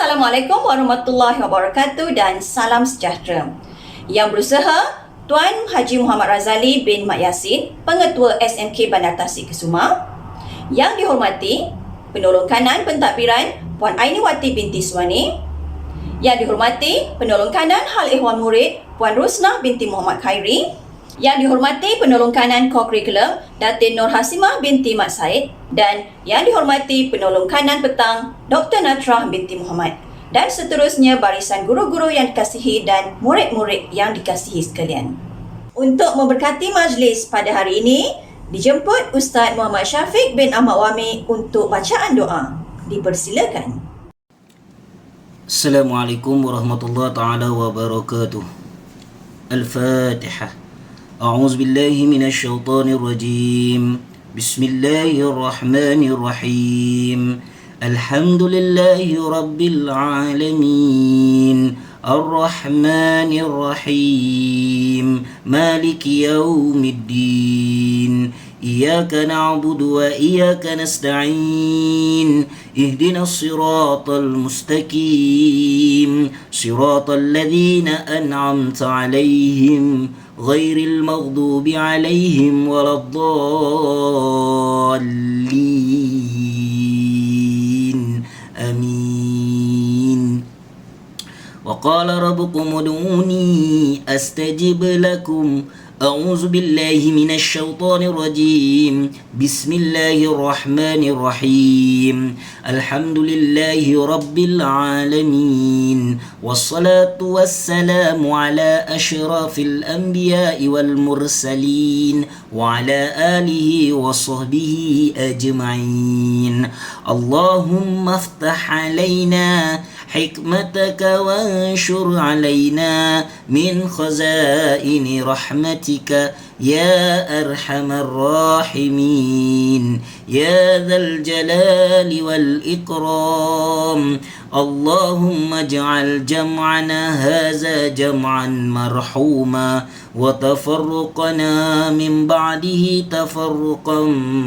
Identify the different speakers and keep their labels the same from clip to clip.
Speaker 1: Assalamualaikum warahmatullahi wabarakatuh dan salam sejahtera. Yang berusaha Tuan Haji Muhammad Razali bin Mat Yassin, Pengetua SMK Bandar Tasik Kesuma. Yang dihormati Penolong Kanan Pentadbiran Puan Ainiwati binti Suwani. Yang dihormati Penolong Kanan Hal Ehwal Murid Puan Rusnah binti Muhammad Khairi. Yang dihormati Penolong Kanan Kokurikulum Datin Nur Hasimah binti Mat Said. Dan yang dihormati Penolong Kanan Petang Dr. Natrah binti Muhammad. Dan seterusnya barisan guru-guru yang dikasihi dan murid-murid yang dikasihi sekalian. Untuk memberkati majlis pada hari ini, dijemput Ustaz Muhammad Syafiq bin Ahmad Wami untuk bacaan doa. Dipersilakan.
Speaker 2: Assalamualaikum warahmatullahi taala wabarakatuh. Al-Fatihah. A'udzu billahi minasyaitonir rajim. Bismillahirrahmanirrahim. Alhamdulillahi rabbil alamin. Ar-Rahmanir Rahim. Maliki yaumiddin. Iyyaka na'budu wa iyyaka nasta'in. Ihdinas siratal mustaqim. Siratal ladzina an'amta 'alaihim ghairil maghdubi 'alaihim waladdallin. Amin. وقال ربكم ادعوني أستجب لكم. أعوذ بالله من الشيطان الرجيم. بسم الله الرحمن الرحيم. الحمد لله رب العالمين. والصلاة والسلام على أشرف الأنبياء والمرسلين وعلى آله وصحبه أجمعين. اللهم افتح علينا حكمتك وانشر علينا من خزائن رحمتك يا أرحم الراحمين يا ذا الجلال والإكرام. اللهم اجعل جمعنا هذا جمعا مرحوما وتفرقنا من بعده تفرقا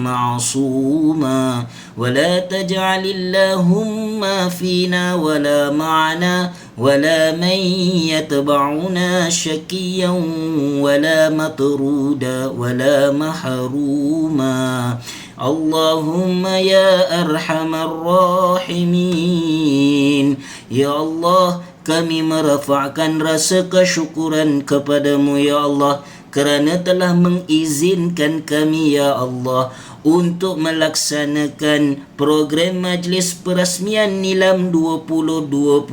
Speaker 2: معصوما ولا تجعل اللهم فينا ولا معنا ولا من يتبعنا شكيا ولا مطرودا ولا محروما. اللهم يا أرحم الراحمين. Ya Allah, kami merafakkan rasa kesyukuran kepadamu ya Allah kerana telah mengizinkan kami ya Allah untuk melaksanakan program majlis perasmian Nilam 2021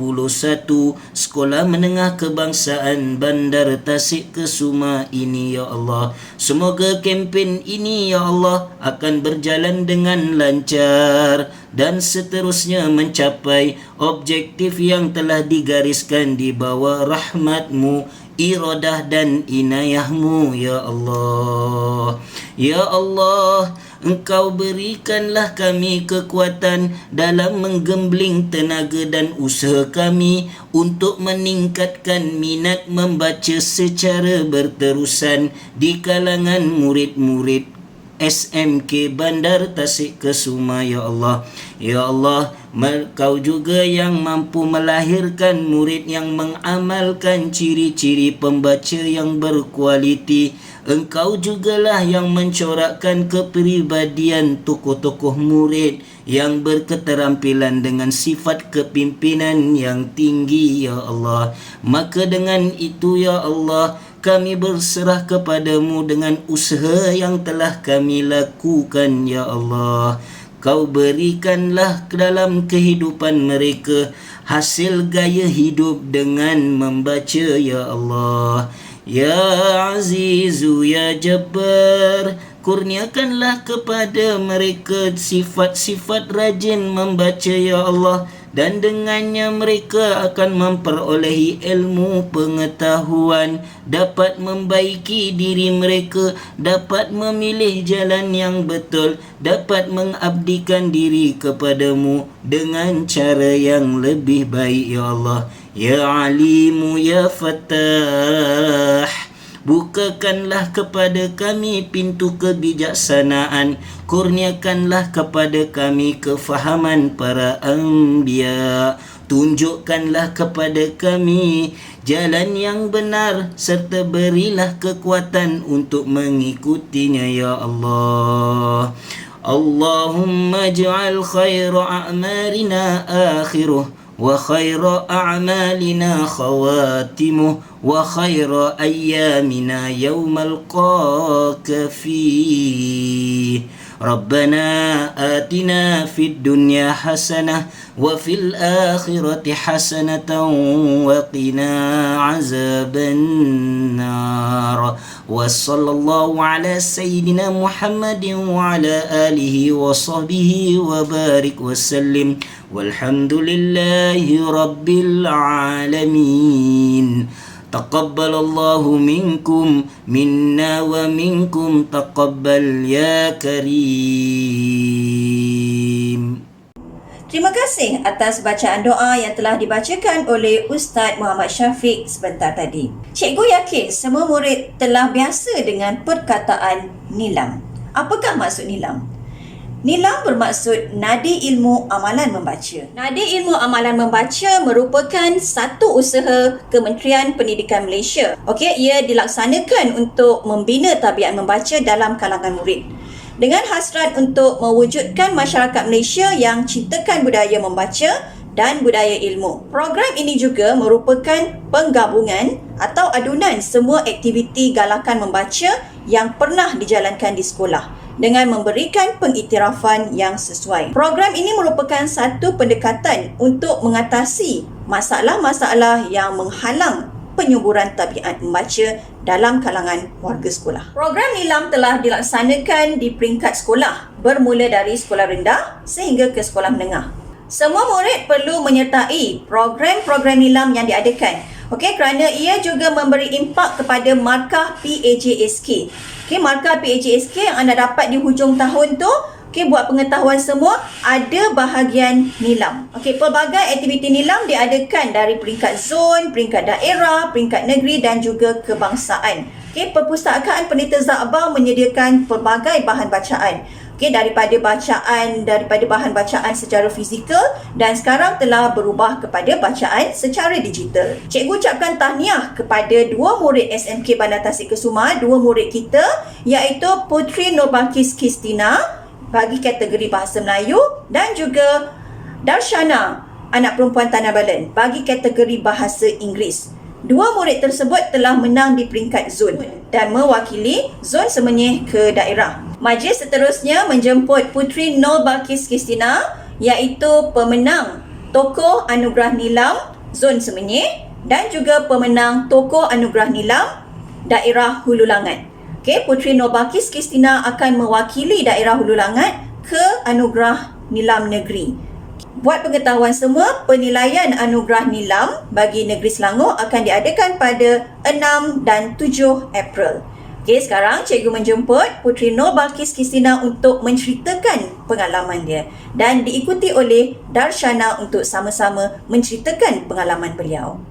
Speaker 2: Sekolah Menengah Kebangsaan Bandar Tasik Kesuma ini ya Allah. Semoga kempen ini ya Allah akan berjalan dengan lancar dan seterusnya mencapai objektif yang telah digariskan di bawah rahmat-Mu, iradah dan inayah-Mu ya Allah. Ya Allah, Engkau berikanlah kami kekuatan dalam menggembling tenaga dan usaha kami untuk meningkatkan minat membaca secara berterusan di kalangan murid-murid SMK Bandar Tasik Kesuma ya Allah. Ya Allah, Kau juga yang mampu melahirkan murid yang mengamalkan ciri-ciri pembaca yang berkualiti. Engkau jugalah yang mencorakkan kepribadian tokoh-tokoh murid yang berketerampilan dengan sifat kepimpinan yang tinggi ya Allah. Maka dengan itu ya Allah, kami berserah kepadamu dengan usaha yang telah kami lakukan ya Allah. Kau berikanlah ke dalam kehidupan mereka hasil gaya hidup dengan membaca ya Allah. Ya Azizu ya Jabbar, kurniakanlah kepada mereka sifat-sifat rajin membaca ya Allah, dan dengannya mereka akan memperolehi ilmu pengetahuan, dapat membaiki diri mereka, dapat memilih jalan yang betul, dapat mengabdikan diri kepadamu dengan cara yang lebih baik ya Allah. Ya Alimu ya Fattah, Bukakanlah kepada kami pintu kebijaksanaan. Kurniakanlah kepada kami kefahaman para anbiya. Tunjukkanlah kepada kami jalan yang benar serta berilah kekuatan untuk mengikutinya ya Allah. Allahumma ij'al khaira a'malina akhiruh wa khaira a'malina khawatimuh wa khaira ayyamina yawmal qaka fih. ربنا آتنا في الدنيا حسنة وفي الآخرة حسنة وقنا عذاب النار وصلى الله على سيدنا محمد وعلى آله وصحبه وبارك وسلم والحمد لله رب العالمين. تقبل الله منكم منا ومنكم تقبل يا كريم.
Speaker 1: Terima kasih atas bacaan doa yang telah dibacakan oleh Ustaz Muhammad Syafiq sebentar tadi. Cikgu yakin semua murid telah biasa dengan perkataan nilam. Apakah maksud nilam? Nilam bermaksud nadi ilmu amalan membaca. Nadi ilmu amalan membaca merupakan satu usaha Kementerian Pendidikan Malaysia. Okey, ia dilaksanakan untuk membina tabiat membaca dalam kalangan murid. Dengan hasrat untuk mewujudkan masyarakat Malaysia yang cintakan budaya membaca dan budaya ilmu. Program ini juga merupakan penggabungan atau adunan semua aktiviti galakan membaca yang pernah dijalankan di sekolah dengan memberikan pengiktirafan yang sesuai. Program ini merupakan satu pendekatan untuk mengatasi masalah-masalah yang menghalang penyuburan tabiat membaca dalam kalangan warga sekolah. Program nilam telah dilaksanakan di peringkat sekolah, bermula dari sekolah rendah sehingga ke sekolah menengah. Semua murid perlu menyertai program-program nilam yang diadakan. Okey, kerana ia juga memberi impak kepada markah PAJSK. Okey, markah PAJSK yang anda dapat di hujung tahun tu, okey, buat pengetahuan semua, ada bahagian nilam. Okey, pelbagai aktiviti nilam diadakan dari peringkat zon, peringkat daerah, peringkat negeri dan juga kebangsaan. Okey, Perpustakaan Pendeta Za'bah menyediakan pelbagai bahan bacaan. Okey, daripada bahan bacaan secara fizikal dan sekarang telah berubah kepada bacaan secara digital. Cikgu ucapkan tahniah kepada dua murid SMK Bandar Tasik Kesuma, dua murid kita iaitu Putri Nurbalqis Kristina bagi kategori Bahasa Melayu dan juga Darshana, anak perempuan Tanah Balan, bagi kategori Bahasa Inggeris. Dua murid tersebut telah menang di peringkat zon dan mewakili zon Semenyih ke daerah. Majlis seterusnya menjemput Putri Nurbalqis Kristina iaitu pemenang Tokoh Anugerah Nilam Zon Semenyih dan juga pemenang Tokoh Anugerah Nilam Daerah Hulu Langat. Okey, Putri Nurbalqis Kristina akan mewakili daerah Hulu Langat ke Anugerah Nilam Negeri. Buat pengetahuan semua, penilaian Anugerah Nilam bagi Negeri Selangor akan diadakan pada 6 dan 7 April. Okey, sekarang cikgu menjemput Putri Nurbalqis Kristina untuk menceritakan pengalaman dia dan diikuti oleh Darshana untuk sama-sama menceritakan pengalaman beliau.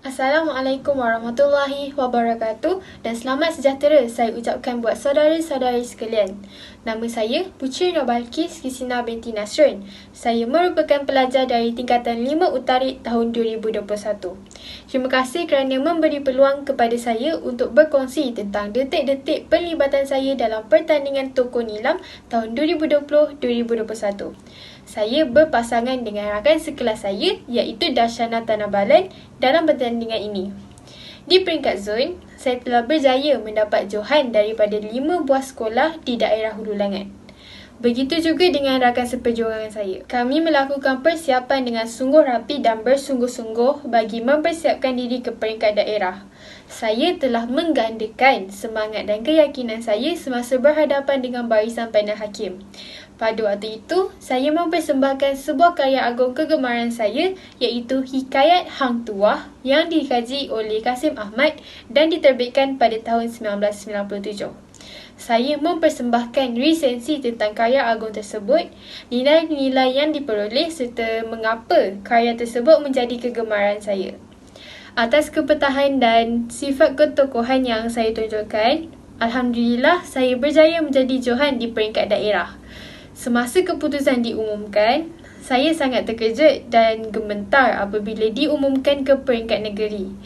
Speaker 3: Assalamualaikum warahmatullahi wabarakatuh dan selamat sejahtera saya ucapkan buat saudara-saudari sekalian. Nama saya Putri Nurbalqis Kristina binti Nasrun. Saya merupakan pelajar dari tingkatan 5 Utarik tahun 2021. Terima kasih kerana memberi peluang kepada saya untuk berkongsi tentang detik-detik penlibatan saya dalam pertandingan Tokoh Nilam tahun 2020-2021. Saya berpasangan dengan rakan sekelas saya iaitu Darshana Tanah Balan dalam pertandingan ini. Di peringkat zon, saya telah berjaya mendapat johan daripada 5 buah sekolah di daerah Hulu Langat. Begitu juga dengan rakan seperjuangan saya. Kami melakukan persiapan dengan sungguh rapi dan bersungguh-sungguh bagi mempersiapkan diri ke peringkat daerah. Saya telah menggandakan semangat dan keyakinan saya semasa berhadapan dengan barisan panel hakim. Pada waktu itu, saya mempersembahkan sebuah karya agung kegemaran saya iaitu Hikayat Hang Tuah yang dikaji oleh Kasim Ahmad dan diterbitkan pada tahun 1997. Saya mempersembahkan resensi tentang karya agung tersebut, nilai-nilai yang diperoleh serta mengapa karya tersebut menjadi kegemaran saya. Atas kepetahan dan sifat ketokohan yang saya tunjukkan, Alhamdulillah saya berjaya menjadi Johan di peringkat daerah. Semasa keputusan diumumkan, saya sangat terkejut dan gemetar apabila diumumkan ke peringkat negeri.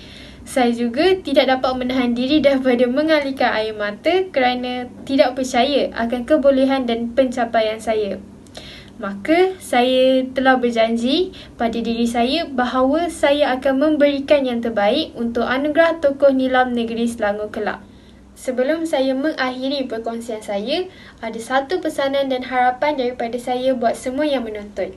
Speaker 3: Saya juga tidak dapat menahan diri daripada mengalirkan air mata kerana tidak percaya akan kebolehan dan pencapaian saya. Maka saya telah berjanji pada diri saya bahawa saya akan memberikan yang terbaik untuk anugerah tokoh nilam negeri Selangor kelak. Sebelum saya mengakhiri perkongsian saya, ada satu pesanan dan harapan daripada saya buat semua yang menonton.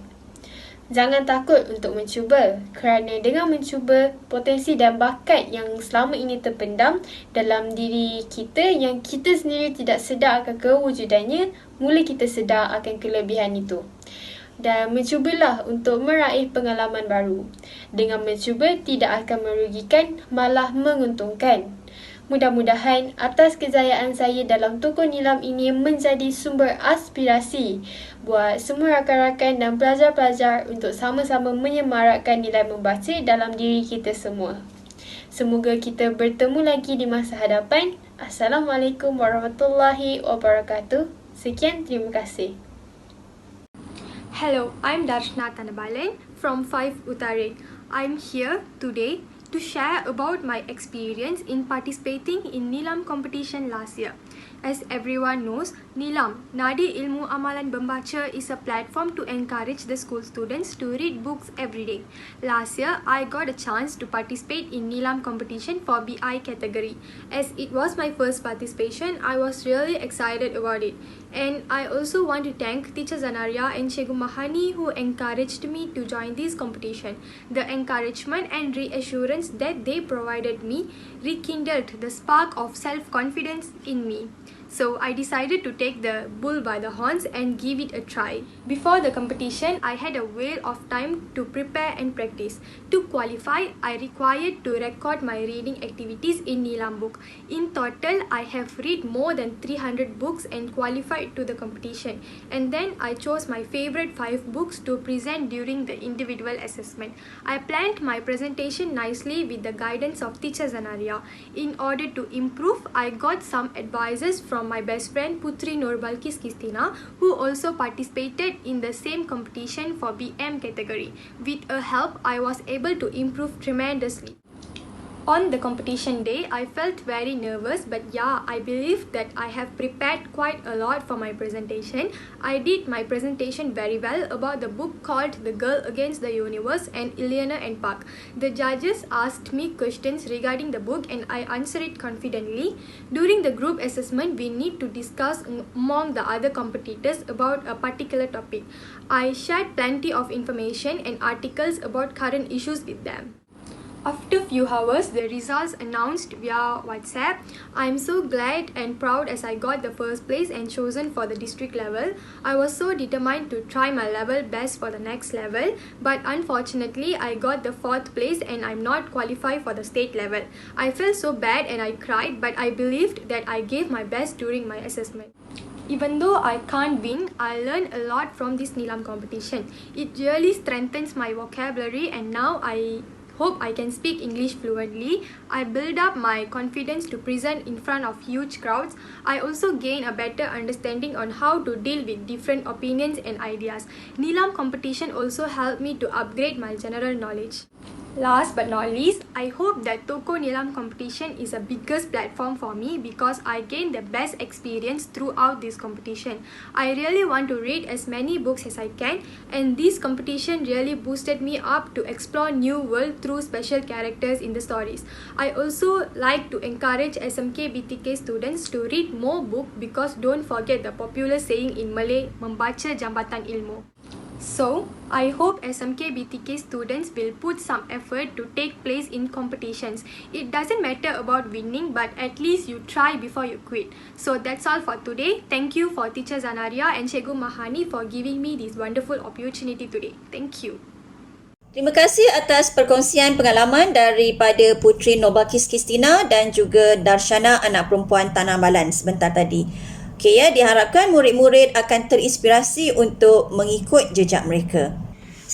Speaker 3: Jangan takut untuk mencuba kerana dengan mencuba, potensi dan bakat yang selama ini terpendam dalam diri kita yang kita sendiri tidak sedar akan kewujudannya, mula kita sedar akan kelebihan itu. Dan mencubalah untuk meraih pengalaman baru. Dengan mencuba tidak akan merugikan, malah menguntungkan. Mudah-mudahan atas kejayaan saya dalam tokoh nilam ini menjadi sumber aspirasi buat semua rakan-rakan dan pelajar-pelajar untuk sama-sama menyemarakkan nilai membaca dalam diri kita semua. Semoga kita bertemu lagi di masa hadapan. Assalamualaikum warahmatullahi wabarakatuh. Sekian, terima kasih. Hello, I'm Darshna Tanabalan from 5 Utare. I'm here today to share about my experience in participating in Nilam competition last year. As everyone knows, Nilam, Nadi Ilmu Amalan Membaca, is a platform to encourage the school students to read books every day. Last year, I got a chance to participate in Nilam competition for BI category. As it was my first participation, I was really excited about it. And I also want to thank Teacher Zanaria and Cikgu Mahani who encouraged me to join this competition. The encouragement and reassurance that they provided me rekindled the spark of self-confidence in me. So I decided to take the bull by the horns and give it a try. Before the competition, I had a whale of time to prepare and practice. To qualify, I required to record my reading activities in Nilam book. In total, I have read more than 300 books and qualified to the competition. And then I chose my favorite 5 books to present during the individual assessment. I planned my presentation nicely with the guidance of Teacher Zanaria. In order to improve, I got some advices from my best friend Putri Nurbalkis Kistina, who also participated in the same competition for BM category. With her help, I was able to improve tremendously. On the competition day, I felt very nervous, but yeah, I believe that I have prepared quite a lot for my presentation. I did my presentation very well about the book called The Girl Against the Universe and Ileana and Park. The judges asked me questions regarding the book and I answered it confidently. During the group assessment, we need to discuss among the other competitors about a particular topic. I shared plenty of information and articles about current issues with them. After few hours, the results announced via WhatsApp. I am so glad and proud as I got the first place and chosen for the district level. I was so determined to try my level best for the next level, but unfortunately I got the 4th place and I'm not qualified for the state level. I felt so bad and I cried, but I believed that I gave my best during my assessment. Even though I can't win, I learned a lot from this Nilam competition. It really strengthens my vocabulary and now I hope I can speak English fluently. I build up my confidence to present in front of huge crowds. I also gain a better understanding on how to deal with different opinions and ideas. Nilam competition also helped me to upgrade my general knowledge. Last but not least, I hope that Toko Nilam competition is a biggest platform for me because I gained the best experience throughout this competition. I really want to read as many books as I can, and this competition really boosted me up to explore new world through special characters in the stories. I also like to encourage SMK BTK students to read more books because don't forget the popular saying in Malay, membaca jambatan ilmu. So, I hope SMK BTK students will put some effort to take place in competitions. It doesn't matter about winning, but at least you try before you quit. So that's all for today. Thank you for Teacher Zanaria and Cikgu Mahani for giving me this wonderful opportunity today. Thank you.
Speaker 1: Terima kasih atas perkongsian pengalaman daripada Putri Nurbalkis Kistina dan juga Darshana anak perempuan Tanah Balan sebentar tadi. Diharapkan murid-murid akan terinspirasi untuk mengikut jejak mereka.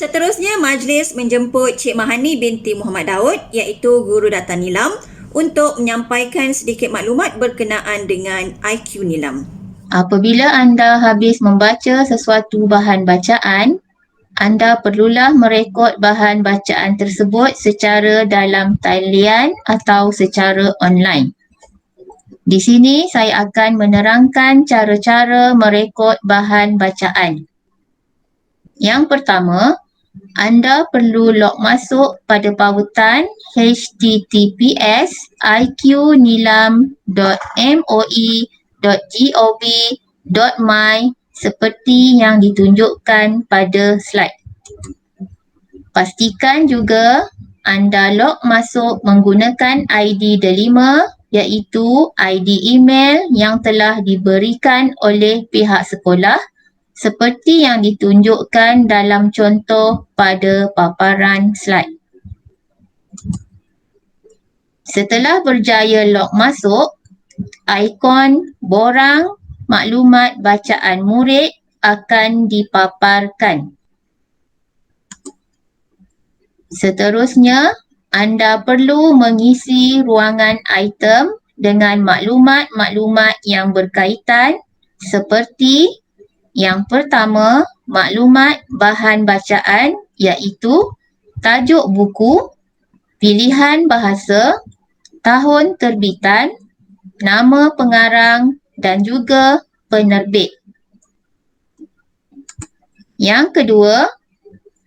Speaker 1: Seterusnya, majlis menjemput Cik Mahani binti Muhammad Daud iaitu Guru Data Nilam untuk menyampaikan sedikit maklumat berkenaan dengan IQ Nilam.
Speaker 4: Apabila anda habis membaca sesuatu bahan bacaan, anda perlulah merekod bahan bacaan tersebut secara dalam talian atau secara online. Di sini saya akan menerangkan cara-cara merekod bahan bacaan. Yang pertama, anda perlu log masuk pada pautan https://iqnilam.moi.gov.my seperti yang ditunjukkan pada slide. Pastikan juga anda log masuk menggunakan ID delima iaitu ID email yang telah diberikan oleh pihak sekolah seperti yang ditunjukkan dalam contoh pada paparan slide. Setelah berjaya log masuk, ikon borang maklumat bacaan murid akan dipaparkan. Seterusnya, anda perlu mengisi ruangan item dengan maklumat-maklumat yang berkaitan seperti yang pertama, maklumat bahan bacaan iaitu tajuk buku, pilihan bahasa, tahun terbitan, nama pengarang dan juga penerbit. Yang kedua,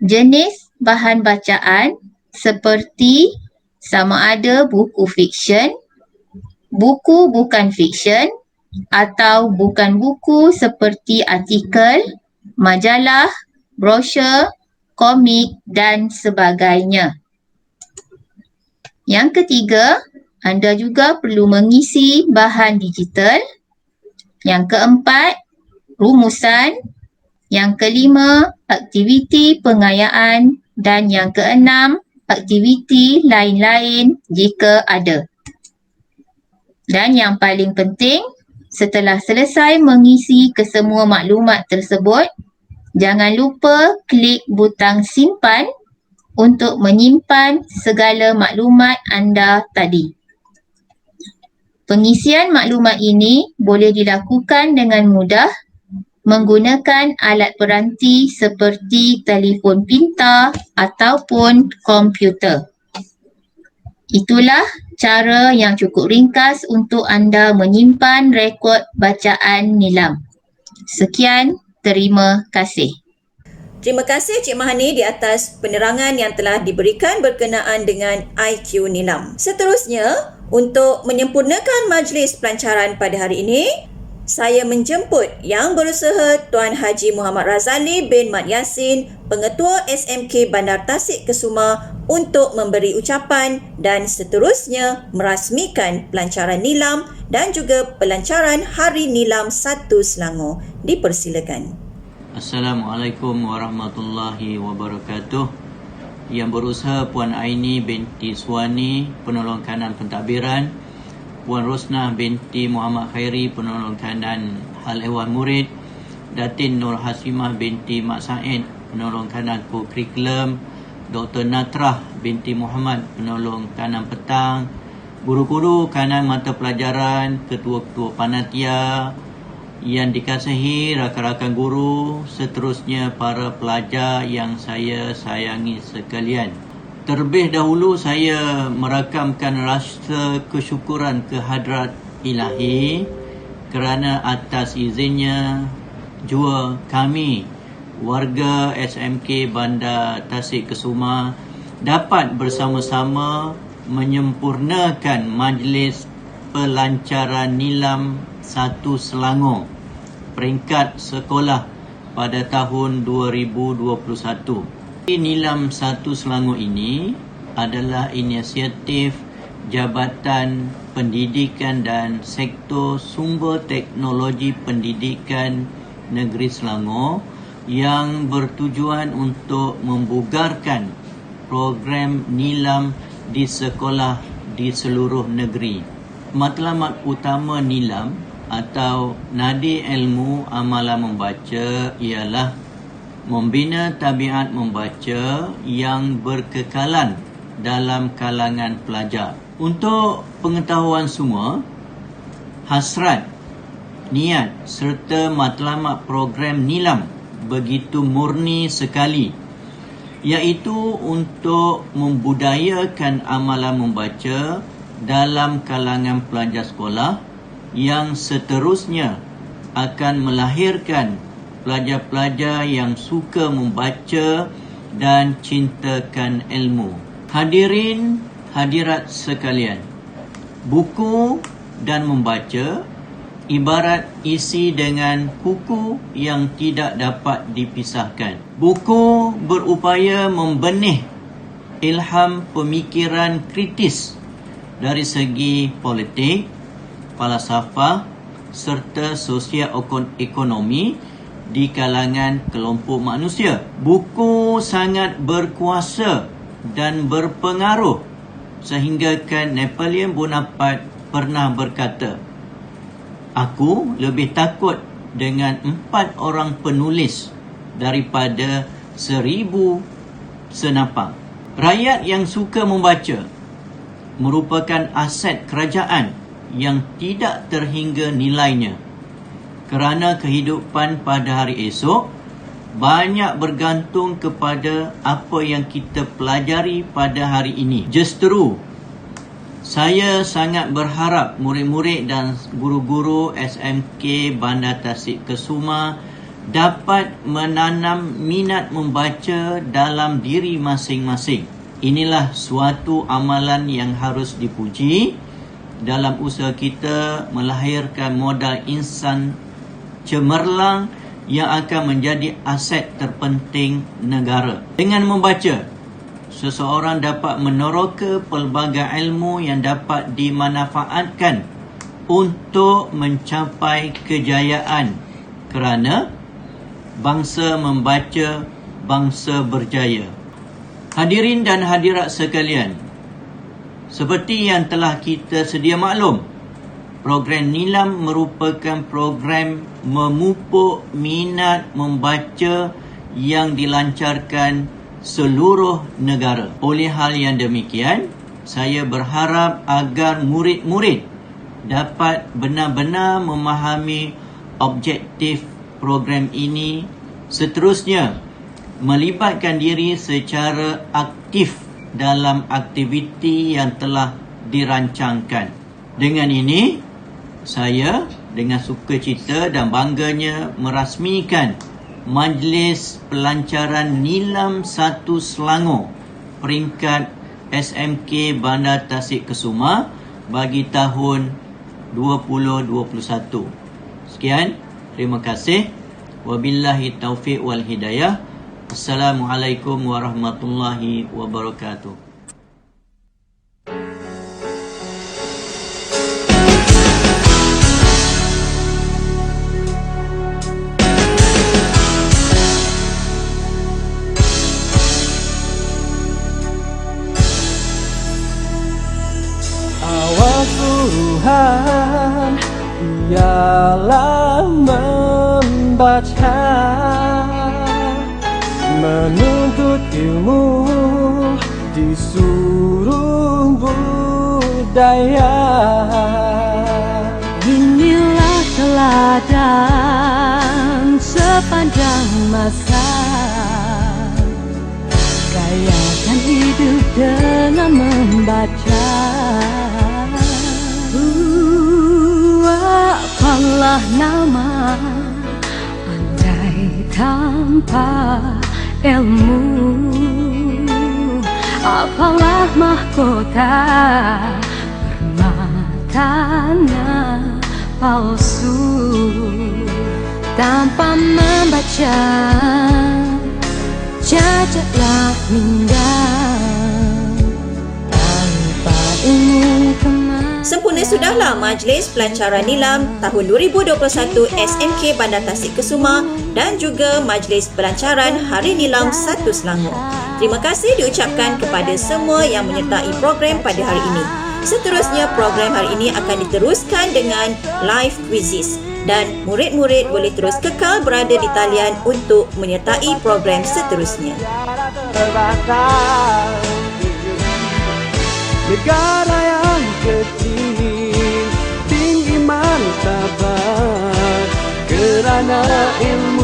Speaker 4: jenis bahan bacaan seperti sama ada buku fiksyen, buku bukan fiksyen, atau bukan buku seperti artikel, majalah, brosur, komik dan sebagainya. Yang ketiga, anda juga perlu mengisi bahan digital. Yang keempat, rumusan. Yang kelima, aktiviti pengayaan. Dan yang keenam, aktiviti lain-lain jika ada. Dan yang paling penting, setelah selesai mengisi kesemua maklumat tersebut, jangan lupa klik butang simpan untuk menyimpan segala maklumat anda tadi. Pengisian maklumat ini boleh dilakukan dengan mudah menggunakan alat peranti seperti telefon pintar ataupun komputer. Itulah cara yang cukup ringkas untuk anda menyimpan rekod bacaan nilam. Sekian, terima kasih.
Speaker 1: Terima kasih Cik Mahani di atas penerangan yang telah diberikan berkenaan dengan IQ Nilam. Seterusnya, untuk menyempurnakan majlis pelancaran pada hari ini, saya menjemput Yang Berusaha Tuan Haji Muhammad Razali bin Mat Yassin, Pengetua SMK Bandar Tasik Kesuma untuk memberi ucapan dan seterusnya merasmikan pelancaran nilam dan juga pelancaran Hari Nilam 1 Selangor. Dipersilakan.
Speaker 5: Assalamualaikum warahmatullahi wabarakatuh. Yang Berusaha Puan Aini binti Suwani, penolong kanan pentadbiran, Puan Rosnah binti Muhammad Khairi, penolong kanan hal ehwal murid, Datin Nur Hasimah binti Mak Said, penolong kanan kurikulum, Dr. Natrah binti Muhammad, penolong kanan petang, guru-guru kanan mata pelajaran, ketua-ketua panitia yang dikasihi rakan-rakan guru, seterusnya para pelajar yang saya sayangi sekalian. Terlebih dahulu saya merakamkan rasa kesyukuran kehadrat Ilahi kerana atas izinnya jua kami warga SMK Bandar Tasik Kesuma dapat bersama-sama menyempurnakan majlis pelancaran nilam 1 Selangor peringkat sekolah pada tahun 2021. Nilam 1 Selangor ini adalah inisiatif Jabatan Pendidikan dan Sektor Sumber Teknologi Pendidikan Negeri Selangor yang bertujuan untuk membugarkan program nilam di sekolah di seluruh negeri. Matlamat utama nilam atau nadi ilmu amalan membaca ialah membina tabiat membaca yang berkekalan dalam kalangan pelajar. Untuk pengetahuan semua, hasrat, niat serta matlamat program Nilam begitu murni sekali, iaitu untuk membudayakan amalan membaca dalam kalangan pelajar sekolah yang seterusnya akan melahirkan pelajar-pelajar yang suka membaca dan cintakan ilmu. Hadirin hadirat sekalian, buku dan membaca ibarat isi dengan kuku yang tidak dapat dipisahkan. Buku berupaya membenih ilham pemikiran kritis dari segi politik, falsafah serta sosio-ekonomi di kalangan kelompok manusia. Buku sangat berkuasa dan berpengaruh sehinggakan Napoleon Bonaparte pernah berkata, "Aku lebih takut dengan 4 orang penulis daripada 1000 senapang." Rakyat yang suka membaca merupakan aset kerajaan yang tidak terhingga nilainya, kerana kehidupan pada hari esok banyak bergantung kepada apa yang kita pelajari pada hari ini. Justru saya sangat berharap murid-murid dan guru-guru SMK Bandar Tasik Kesuma dapat menanam minat membaca dalam diri masing-masing. Inilah suatu amalan yang harus dipuji dalam usaha kita melahirkan modal insan cemerlang yang akan menjadi aset terpenting negara. Dengan membaca, seseorang dapat meneroka pelbagai ilmu yang dapat dimanfaatkan untuk mencapai kejayaan, kerana bangsa membaca, bangsa berjaya. Hadirin dan hadirat sekalian, seperti yang telah kita sedia maklum, program Nilam merupakan program memupuk minat membaca yang dilancarkan seluruh negara. Oleh hal yang demikian, saya berharap agar murid-murid dapat benar-benar memahami objektif program ini, seterusnya melibatkan diri secara aktif dalam aktiviti yang telah dirancangkan. Dengan ini, saya dengan sukacita dan bangganya merasmikan Majlis Pelancaran Nilam 1 Selangor peringkat SMK Bandar Tasik Kesuma bagi tahun 2021. Sekian, terima kasih. Wabillahi taufiq wal hidayah. Assalamualaikum warahmatullahi wabarakatuh.
Speaker 6: Awal suruhan ialah membaca, menuntut ilmu disuruh budaya.
Speaker 7: Inilah teladan sepanjang masa, gayakan hidup dengan membaca. Apalah nama andai tanpa ilmu, apalah mahkota permatanya palsu. Tanpa membaca cacatlah minda, tanpa ilmu
Speaker 1: Sempurna sudahlah Majlis Pelancaran Nilam tahun 2021 SMK Bandar Tasik Kesuma dan juga Majlis Pelancaran Hari Nilam 1 Selangor. Terima kasih diucapkan kepada semua yang menyertai program pada hari ini. Seterusnya, program hari ini akan diteruskan dengan live quizzes dan murid-murid boleh terus kekal berada di talian untuk menyertai program seterusnya.
Speaker 6: Terbatas negara yang kecil, tinggi martabat kerana ilmu